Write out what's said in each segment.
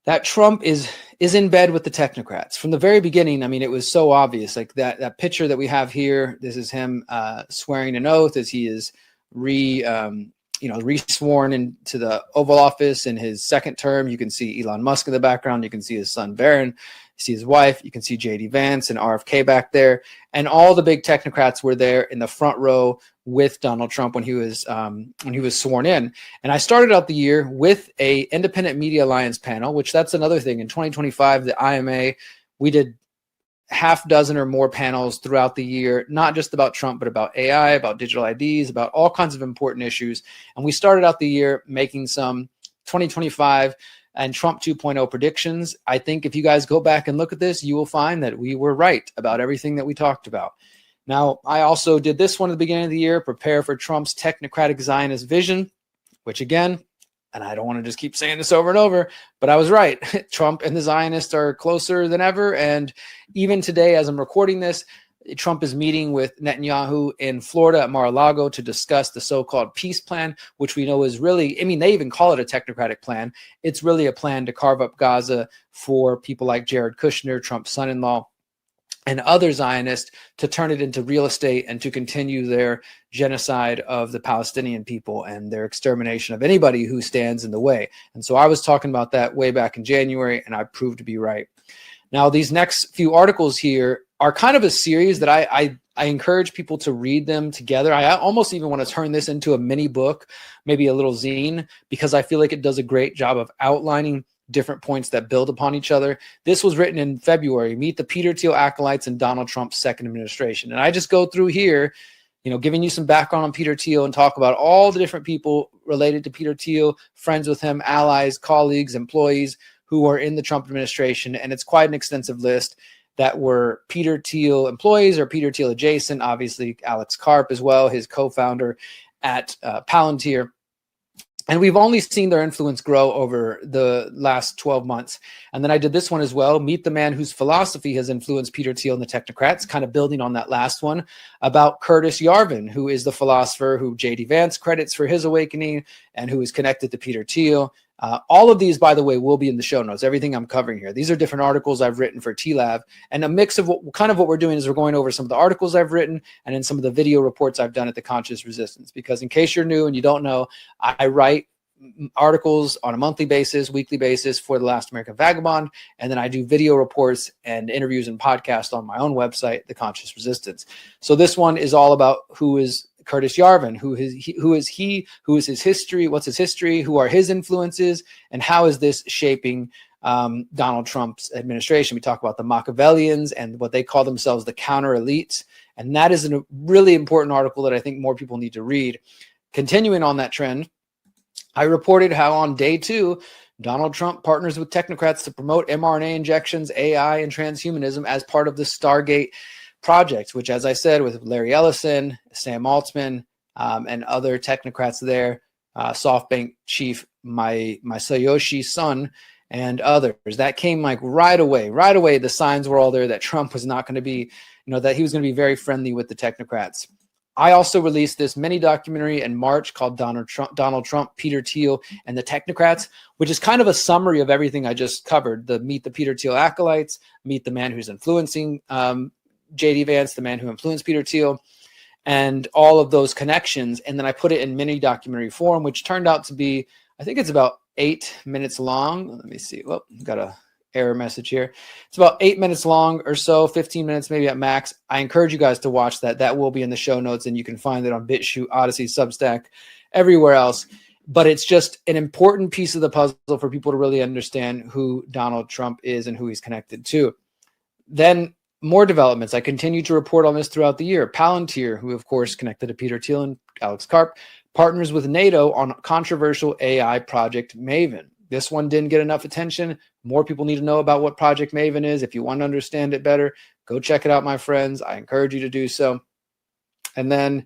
that Trump is in bed with the technocrats from the very beginning. I mean, it was so obvious. Like that picture that we have here. This is him swearing an oath as he is re-sworn into the Oval Office in his second term. You can see Elon Musk in the background. You can see his son Barron. You see his wife. You can see J.D. Vance and RFK back there, and all the big technocrats were there in the front row with Donald Trump when he was sworn in. And I started out the year with a Independent Media Alliance panel, which that's another thing. In 2025, the IMA, we did half dozen or more panels throughout the year, not just about Trump, but about AI, about digital IDs, about all kinds of important issues. And we started out the year making some 2025 and Trump 2.0 predictions. I think if you guys go back and look at this, you will find that we were right about everything that we talked about. Now, I also did this one at the beginning of the year, prepare for Trump's technocratic Zionist vision, which again, and I don't want to just keep saying this over and over, but I was right. Trump and the Zionists are closer than ever. And even today, as I'm recording this, Trump is meeting with Netanyahu in Florida at Mar-a-Lago to discuss the so-called peace plan, which we know is really, I mean, they even call it a technocratic plan. It's really a plan to carve up Gaza for people like Jared Kushner, Trump's son-in-law, and other Zionists to turn it into real estate and to continue their genocide of the Palestinian people and their extermination of anybody who stands in the way. And so I was talking about that way back in January, and I proved to be right. Now, these next few articles here are kind of a series that I encourage people to read them together. I almost even want to turn this into a mini book, maybe a little zine, because I feel like it does a great job of outlining different points that build upon each other. This was written in February, Meet the Peter Thiel Acolytes in Donald Trump's second administration. And I just go through here, giving you some background on Peter Thiel and talk about all the different people related to Peter Thiel, friends with him, allies, colleagues, employees who are in the Trump administration. And it's quite an extensive list that were Peter Thiel employees or Peter Thiel adjacent. Obviously, Alex Karp as well, his co-founder at Palantir. And we've only seen their influence grow over the last 12 months. And then I did this one as well, Meet the Man Whose Philosophy Has Influenced Peter Thiel and the Technocrats, kind of building on that last one, about Curtis Yarvin, who is the philosopher who J.D. Vance credits for his awakening and who is connected to Peter Thiel. All of these, by the way, will be in the show notes, everything I'm covering here. These are different articles I've written for TLAV, and a mix of what we're doing is we're going over some of the articles I've written and then some of the video reports I've done at the Conscious Resistance. Because in case you're new and you don't know, I write articles on a monthly basis, weekly basis for The Last American Vagabond, and then I do video reports and interviews and podcasts on my own website, The Conscious Resistance. So this one is all about who is Curtis Yarvin, who is his history, what's his history, who are his influences, and how is this shaping Donald Trump's administration. We talk about the Machiavellians and what they call themselves the counter elites, and that is a really important article that I think more people need to read. Continuing on that trend, I reported how on day 2, Donald Trump partners with technocrats to promote mRNA injections, AI, and transhumanism as part of the Stargate project, which, as I said, with Larry Ellison, Sam Altman, and other technocrats there, SoftBank chief Masayoshi Son, and others. That came like right away. Right away, the signs were all there that Trump was not going to be, that he was going to be very friendly with the technocrats. I also released this mini documentary in March called Donald Trump, Peter Thiel, and the Technocrats, which is kind of a summary of everything I just covered. The Meet the Peter Thiel Acolytes, Meet the Man Who's Influencing J.D. Vance, the man who influenced Peter Thiel, and all of those connections. And then I put it in mini documentary form, which turned out to be, I think it's about 8 minutes long. Let me see. Well, got a error message here. It's about 8 minutes long or so, 15 minutes maybe at max. I encourage you guys to watch that. That will be in the show notes, and you can find it on BitChute, Odyssey, Substack, everywhere else. But it's just an important piece of the puzzle for people to really understand who Donald Trump is and who he's connected to. Then more developments. I continue to report on this throughout the year. Palantir, who of course connected to Peter Thiel and Alex Karp, partners with NATO on controversial AI Project Maven. This one didn't get enough attention. More people need to know about what Project Maven is. If you want to understand it better, go check it out, my friends. I encourage you to do so. And then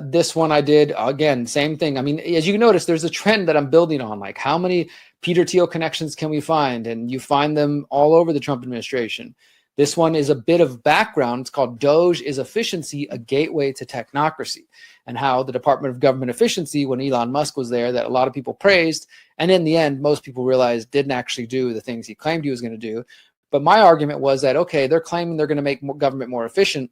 this one I did, again, same thing. I mean, as you notice, there's a trend that I'm building on, like how many Peter Thiel connections can we find? And you find them all over the Trump administration. This one is a bit of background. It's called Doge is Efficiency, a Gateway to Technocracy, and how the Department of Government Efficiency, when Elon Musk was there, that a lot of people praised, and in the end, most people realized didn't actually do the things he claimed he was going to do. But my argument was that, okay, they're claiming they're going to make government more efficient,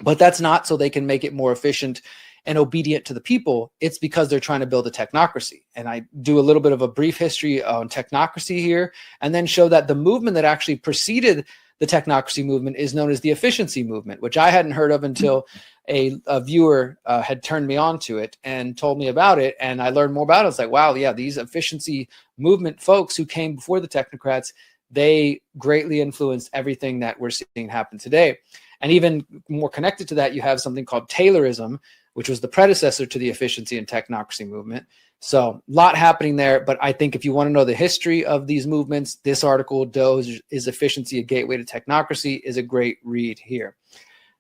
but that's not so they can make it more efficient and obedient to the people. It's because they're trying to build a technocracy. And I do a little bit of a brief history on technocracy here, and then show that the movement that actually preceded the technocracy movement is known as the efficiency movement, which I hadn't heard of until a viewer had turned me on to it and told me about it. And I learned more about it. It's like, wow, yeah, these efficiency movement folks who came before the technocrats, they greatly influenced everything that we're seeing happen today. And even more connected to that, you have something called Taylorism, which was the predecessor to the efficiency and technocracy movement. So a lot happening there. But I think if you want to know the history of these movements, this article, Doge is Efficiency, a Gateway to Technocracy, is a great read here.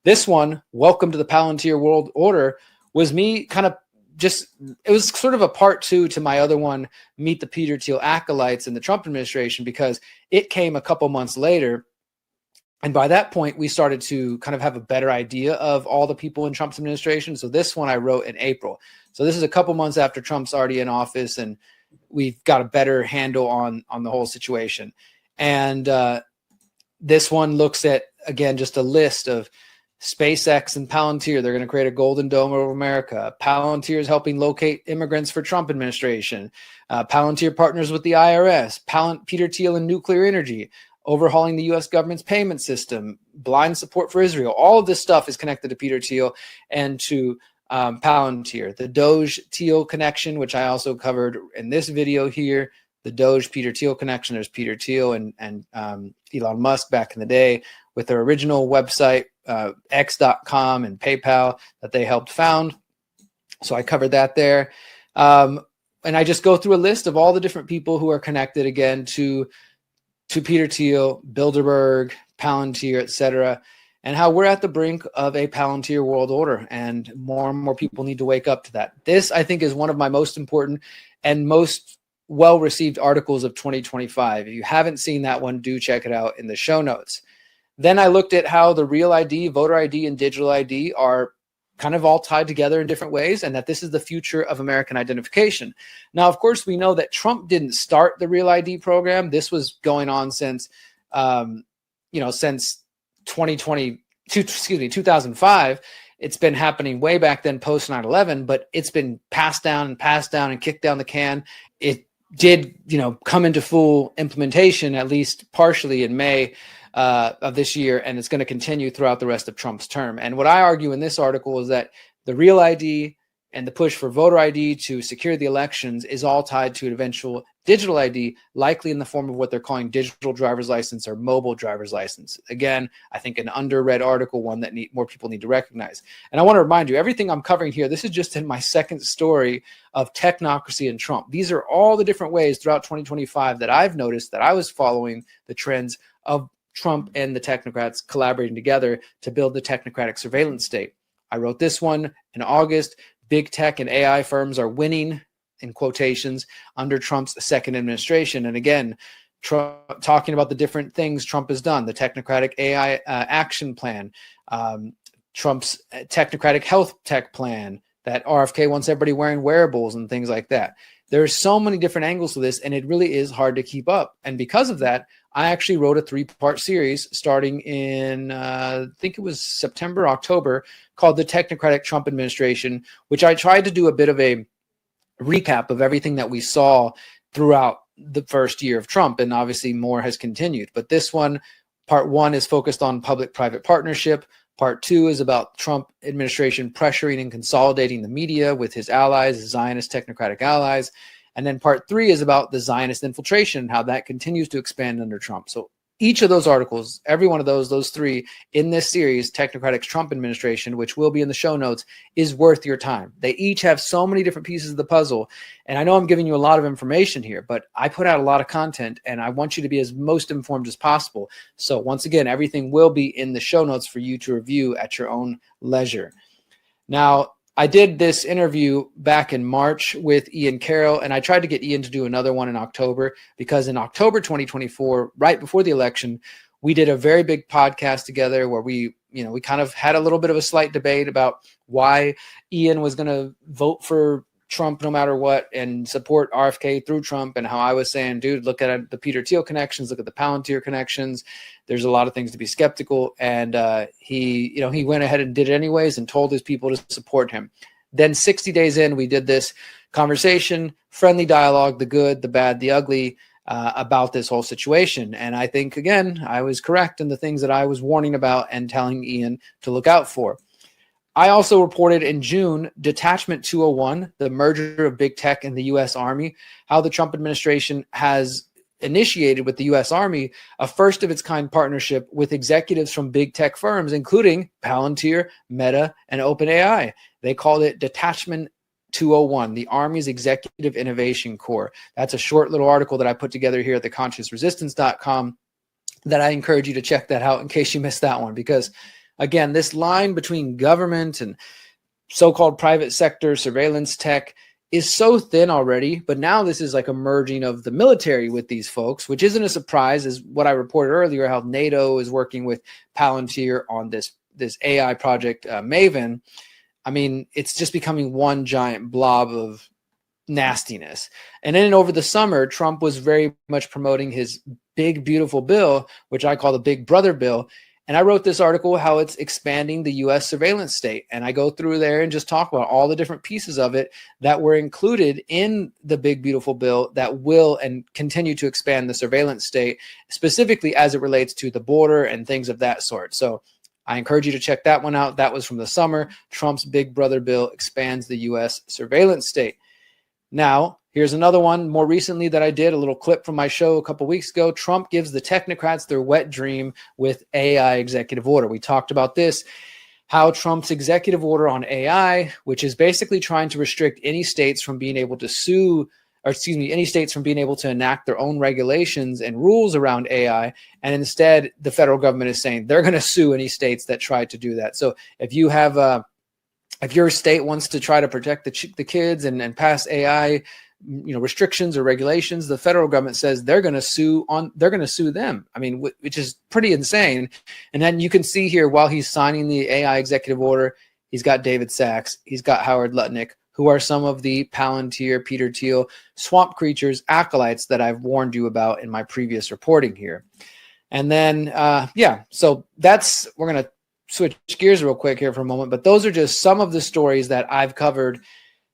This one, Welcome to the Palantir World Order, was me kind of just, it was sort of a part two to my other one, Meet the Peter Thiel Acolytes in the Trump administration, because it came a couple months later. And by that point, we started to kind of have a better idea of all the people in Trump's administration. So this one I wrote in April. So this is a couple months after Trump's already in office, and we've got a better handle on the whole situation. And this one looks at, again, just a list of SpaceX and Palantir. They're going to create a golden dome over America. Palantir is helping locate immigrants for Trump administration. Palantir partners with the IRS. Peter Thiel and nuclear energy. Overhauling the U.S. government's payment system, blind support for Israel. All of this stuff is connected to Peter Thiel and to Palantir. The Doge Thiel connection, which I also covered in this video here, the Doge Peter Thiel connection. There's Peter Thiel and Elon Musk back in the day with their original website, x.com and PayPal that they helped found. So I covered that there. And I just go through a list of all the different people who are connected again to Peter Thiel, Bilderberg, Palantir, etc., and how we're at the brink of a Palantir world order, and more people need to wake up to that. This, I think, is one of my most important and most well-received articles of 2025. If you haven't seen that one, do check it out in the show notes. Then I looked at how the real ID, voter ID, and digital ID are kind of all tied together in different ways, and that this is the future of American identification. Now, of course, we know that Trump didn't start the Real ID program. This was going on since, since 2005. It's been happening way back then, post 9/11, but it's been passed down and kicked down the can. It did, come into full implementation, at least partially, in May of this year, and it's going to continue throughout the rest of Trump's term. And what I argue in this article is that the Real ID and the push for voter ID to secure the elections is all tied to an eventual digital ID, likely in the form of what they're calling digital driver's license or mobile driver's license. Again, I think an underread article, one that more people need to recognize. And I want to remind you, everything I'm covering here, this is just in my second story of technocracy and Trump. These are all the different ways throughout 2025 that I've noticed that I was following the trends of Trump and the technocrats collaborating together to build the technocratic surveillance state. I wrote this one in August. Big tech and AI firms are winning, in quotations, under Trump's second administration. And again, Trump, talking about the different things Trump has done, the Technocratic AI action plan, Trump's Technocratic health tech plan, that RFK wants everybody wearing wearables and things like that. There's so many different angles to this, and it really is hard to keep up. And because of that, I actually wrote a 3-part series starting in, I think it was September, October, called The Technocratic Trump Administration, which I tried to do a bit of a recap of everything that we saw throughout the first year of Trump. And obviously more has continued. But this one, part 1, is focused on public-private partnership. Part 2 is about Trump administration pressuring and consolidating the media with his allies, his Zionist technocratic allies. And then part 3 is about the Zionist infiltration and how that continues to expand under Trump. So each of those articles, every one of those 3 in this series, Technocratic Trump Administration, which will be in the show notes, is worth your time. They each have so many different pieces of the puzzle. And I know I'm giving you a lot of information here, but I put out a lot of content and I want you to be as most informed as possible. So once again, everything will be in the show notes for you to review at your own leisure. Now, I did this interview back in March with Ian Carroll, and I tried to get Ian to do another one in October, because in October 2024, right before the election, We did a very big podcast together where we kind of had a little bit of a slight debate about why Ian was going to vote for Trump no matter what and support RFK through Trump, and how I was saying, dude, look at the Peter Thiel connections, look at the Palantir connections. There's a lot of things to be skeptical. And he went ahead and did it anyways and told his people to support him. Then 60 days in, we did this conversation, friendly dialogue, the good, the bad, the ugly, about this whole situation. And I think, again, I was correct in the things that I was warning about and telling Ian to look out for. I also reported in June, Detachment 201, the merger of big tech and the U.S. Army, how the Trump administration has initiated with the U.S. Army a first of its kind partnership with executives from big tech firms, including Palantir, Meta, and OpenAI. They called it Detachment 201, the Army's Executive Innovation Corps. That's a short little article that I put together here at theconsciousresistance.com that I encourage you to check that out in case you missed that one, because again, this line between government and so-called private sector surveillance tech is so thin already, but now this is like a merging of the military with these folks, which isn't a surprise, as what I reported earlier, how NATO is working with Palantir on this AI project, Maven. I mean, it's just becoming one giant blob of nastiness. And then over the summer, Trump was very much promoting his big, beautiful bill, which I call the Big Brother bill. And I wrote this article, how it's expanding the U.S. surveillance state. And I go through there and just talk about all the different pieces of it that were included in the big, beautiful bill that will and continue to expand the surveillance state, specifically as it relates to the border and things of that sort. So I encourage you to check that one out. That was from the summer. Trump's Big Brother bill expands the U.S. surveillance state. Now, here's another one more recently that I did, a little clip from my show a couple weeks ago. Trump gives the technocrats their wet dream with AI executive order. We talked about this, how Trump's executive order on AI, which is basically trying to restrict any states from being able to sue, or excuse me, any states from being able to enact their own regulations and rules around AI. And instead, the federal government is saying they're going to sue any states that try to do that. So if you have if your state wants to try to protect the kids and pass AI, restrictions or regulations, the federal government says they're going to sue them. I mean, which is pretty insane. And then you can see here, while he's signing the AI executive order, he's got David Sachs, he's got Howard Lutnick, who are some of the Palantir, Peter Thiel, swamp creatures, acolytes that I've warned you about in my previous reporting here. And then, so we're going to switch gears real quick here for a moment, but those are just some of the stories that I've covered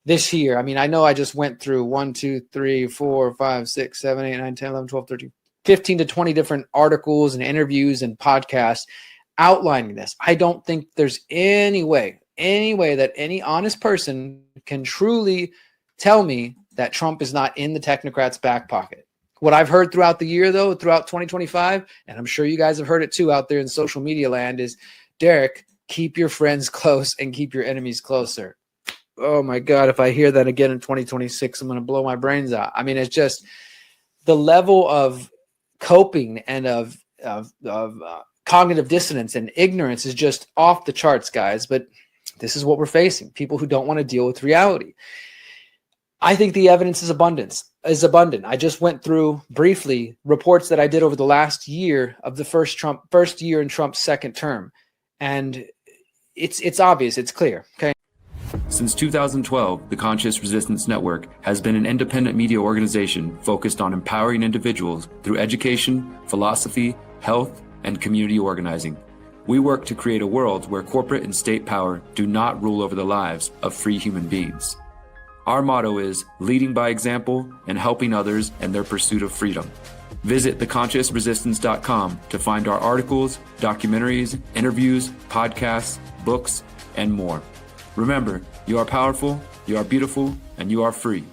this year. I mean, I know I just went through 1, 2, 3, 4, 5, 6, 7, 8, 9, 10, 11, 12, 13, 15 to 20 different articles and interviews and podcasts outlining this. I don't think there's any way that any honest person can truly tell me that Trump is not in the technocrats' back pocket. What I've heard throughout the year, though, throughout 2025, and I'm sure you guys have heard it too out there in social media land, is, Derrick, keep your friends close and keep your enemies closer. Oh my God, if I hear that again in 2026, I'm going to blow my brains out. I mean, it's just the level of coping and of cognitive dissonance and ignorance is just off the charts, guys. But this is what we're facing, people who don't want to deal with reality. I think the evidence is abundant. I just went through briefly reports that I did over the last year of the first year in Trump's second term. And it's obvious, it's clear, okay? Since 2012, the Conscious Resistance Network has been an independent media organization focused on empowering individuals through education, philosophy, health, and community organizing. We work to create a world where corporate and state power do not rule over the lives of free human beings. Our motto is leading by example and helping others in their pursuit of freedom. Visit theconsciousresistance.com to find our articles, documentaries, interviews, podcasts, books, and more. Remember, you are powerful, you are beautiful, and you are free.